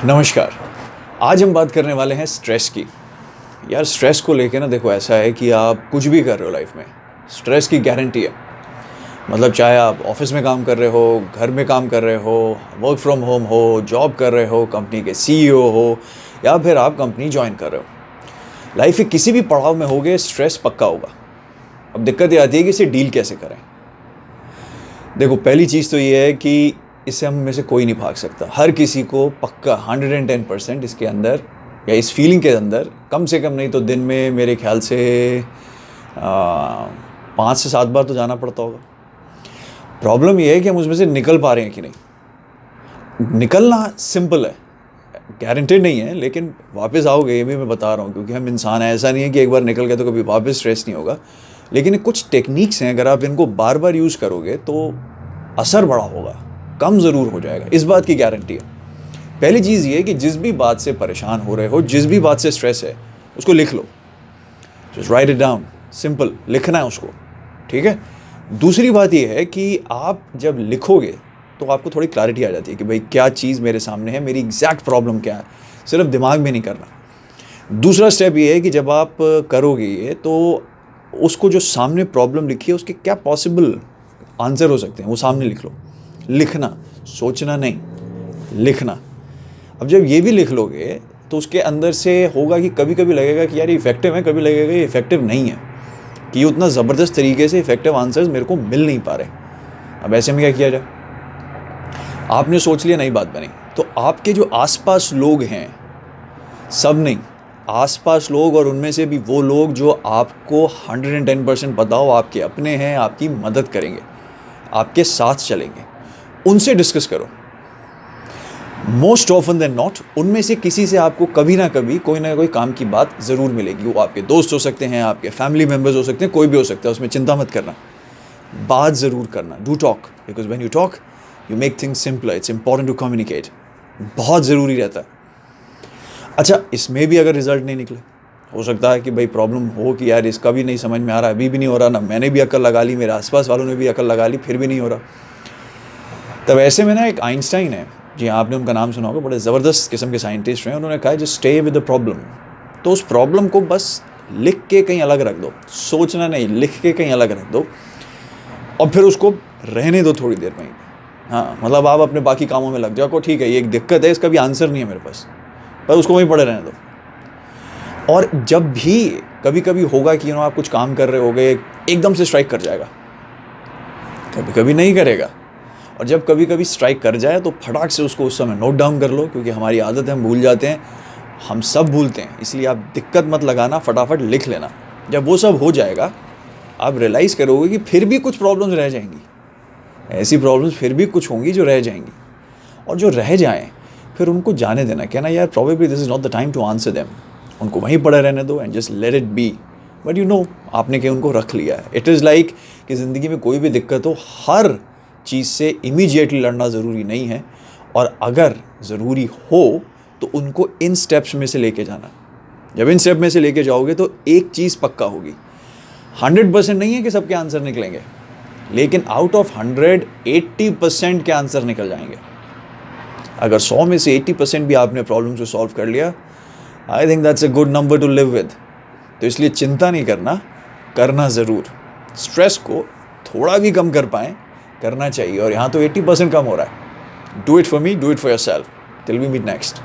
नमस्कार। आज हम बात करने वाले हैं स्ट्रेस की। यार स्ट्रेस को लेके ना देखो, ऐसा है कि आप कुछ भी कर रहे हो लाइफ में, स्ट्रेस की गारंटी है। मतलब चाहे आप ऑफिस में काम कर रहे हो, घर में काम कर रहे हो, वर्क फ्रॉम होम हो, जॉब कर रहे हो, कंपनी के सीईओ हो, या फिर आप कंपनी ज्वाइन कर रहे हो, लाइफ के किसी भी पड़ाव में होगे स्ट्रेस पक्का होगा। अब दिक्कत ये आती है कि इसे डील कैसे करें। देखो, पहली चीज़ तो ये है कि इससे हम में से कोई नहीं भाग सकता। हर किसी को पक्का 110% इसके अंदर या इस फीलिंग के अंदर कम से कम नहीं तो दिन में मेरे ख्याल से 5 से 7 बार तो जाना पड़ता होगा। प्रॉब्लम ये है कि हम उसमें से निकल पा रहे हैं कि नहीं। निकलना सिंपल है, गारंटेड नहीं है, लेकिन वापस आओगे ये भी मैं बता रहा हूँ, क्योंकि हम इंसान हैं। ऐसा नहीं है कि एक बार निकल गए तो कभी वापस स्ट्रेस नहीं होगा। लेकिन कुछ टेक्निक्स हैं, अगर आप इनको बार बार यूज़ करोगे तो असर बड़ा होगा, कम ज़रूर हो जाएगा, इस बात की गारंटी है। पहली चीज़ ये है कि जिस भी बात से परेशान हो रहे हो, जिस भी बात से स्ट्रेस है, उसको लिख लो। Just write it down, simple लिखना है उसको, ठीक है। दूसरी बात ये है कि आप जब लिखोगे तो आपको थोड़ी क्लैरिटी आ जाती है कि भाई क्या चीज़ मेरे सामने है, मेरी एग्जैक्ट प्रॉब्लम क्या है। सिर्फ दिमाग में नहीं करना। दूसरा स्टेप ये है कि जब आप करोगे ये, तो उसको जो सामने प्रॉब्लम लिखी है उसके क्या पॉसिबल आंसर हो सकते हैं वो सामने लिख लो। लिखना, सोचना नहीं, लिखना। अब जब ये भी लिख लोगे तो उसके अंदर से होगा कि कभी कभी लगेगा कि यार ये इफेक्टिव है, कभी लगेगा ये इफेक्टिव नहीं है, कि ये उतना ज़बरदस्त तरीके से इफेक्टिव आंसर्स मेरे को मिल नहीं पा रहे। अब ऐसे में क्या किया जाए। आपने सोच लिया, नई बात बनी, तो आपके जो आसपास लोग हैं, सब नहीं, आसपास लोग, और उनमें से भी वो लोग जो आपको 110% पता हो आपके अपने हैं, आपकी मदद करेंगे, आपके साथ चलेंगे, उनसे डिस्कस करो। मोस्ट ऑफन देन नॉट उनमें से किसी से आपको कभी ना कभी कोई ना कोई काम की बात ज़रूर मिलेगी। वो आपके दोस्त हो सकते हैं, आपके फैमिली मेम्बर्स हो सकते हैं, कोई भी हो सकता है, उसमें चिंता मत करना। बात ज़रूर करना। Do talk, because when you talk you make things simpler. It's important to communicate, बहुत ज़रूरी रहता है। अच्छा, इसमें भी अगर रिजल्ट नहीं निकले, हो सकता है कि भाई प्रॉब्लम हो कि यार इसका भी नहीं समझ में आ रहा, अभी भी नहीं हो रहा ना, मैंने भी अक्ल लगा ली, मेरे आसपास वालों ने भी अक्ल लगा ली, फिर भी नहीं हो रहा। तब ऐसे में ना एक आइंस्टाइन है, जी आपने उनका नाम सुना होगा, बड़े ज़बरदस्त किस्म के साइंटिस्ट हैं। उन्होंने कहा just stay with the problem. तो उस प्रॉब्लम को बस लिख के कहीं अलग रख दो, सोचना नहीं, लिख के कहीं अलग रख दो, और फिर उसको रहने दो थोड़ी देर में। हाँ, मतलब आप अपने बाकी कामों में लग जाओ को, ठीक है ये एक दिक्कत है, इसका भी आंसर नहीं है मेरे पास, पर उसको वहीं पड़े रहने दो। और जब भी कभी कभी होगा कि आप कुछ काम कर रहे होगे, एकदम से स्ट्राइक कर जाएगा, कभी कभी नहीं करेगा, और जब कभी कभी स्ट्राइक कर जाए तो फटाक से उसको उस समय नोट डाउन कर लो, क्योंकि हमारी आदत है हम भूल जाते हैं, हम सब भूलते हैं। इसलिए आप दिक्कत मत लगाना, फटाफट लिख लेना। जब वो सब हो जाएगा आप रियलाइज़ करोगे कि फिर भी कुछ प्रॉब्लम्स रह जाएंगी, ऐसी प्रॉब्लम्स फिर भी कुछ होंगी जो रह जाएंगी, और जो रह जाएं फिर उनको जाने देना। कहना यार probably this is not the time to answer them, उनको वहीं पड़े रहने दो and just let it be. But you know आपने क्या उनको रख लिया है। इट इज़ लाइक कि ज़िंदगी में कोई भी दिक्कत हो, हर चीज़ से इमीडिएटली लड़ना ज़रूरी नहीं है, और अगर ज़रूरी हो तो उनको इन स्टेप्स में से लेके जाना। जब इन स्टेप में से लेके जाओगे तो एक चीज़ पक्का होगी, 100% नहीं है कि सबके आंसर निकलेंगे, लेकिन आउट ऑफ 100 80% के आंसर निकल जाएंगे। अगर 100 में से 80% भी आपने प्रॉब्लम को सॉल्व कर लिया, I think that's a good number two live with. तो इसलिए चिंता नहीं करना, करना ज़रूर। स्ट्रेस को थोड़ा भी कम कर पाएँ, करना चाहिए, और यहाँ तो 80% कम हो रहा है। Do it for me, do it for yourself. Till we meet next.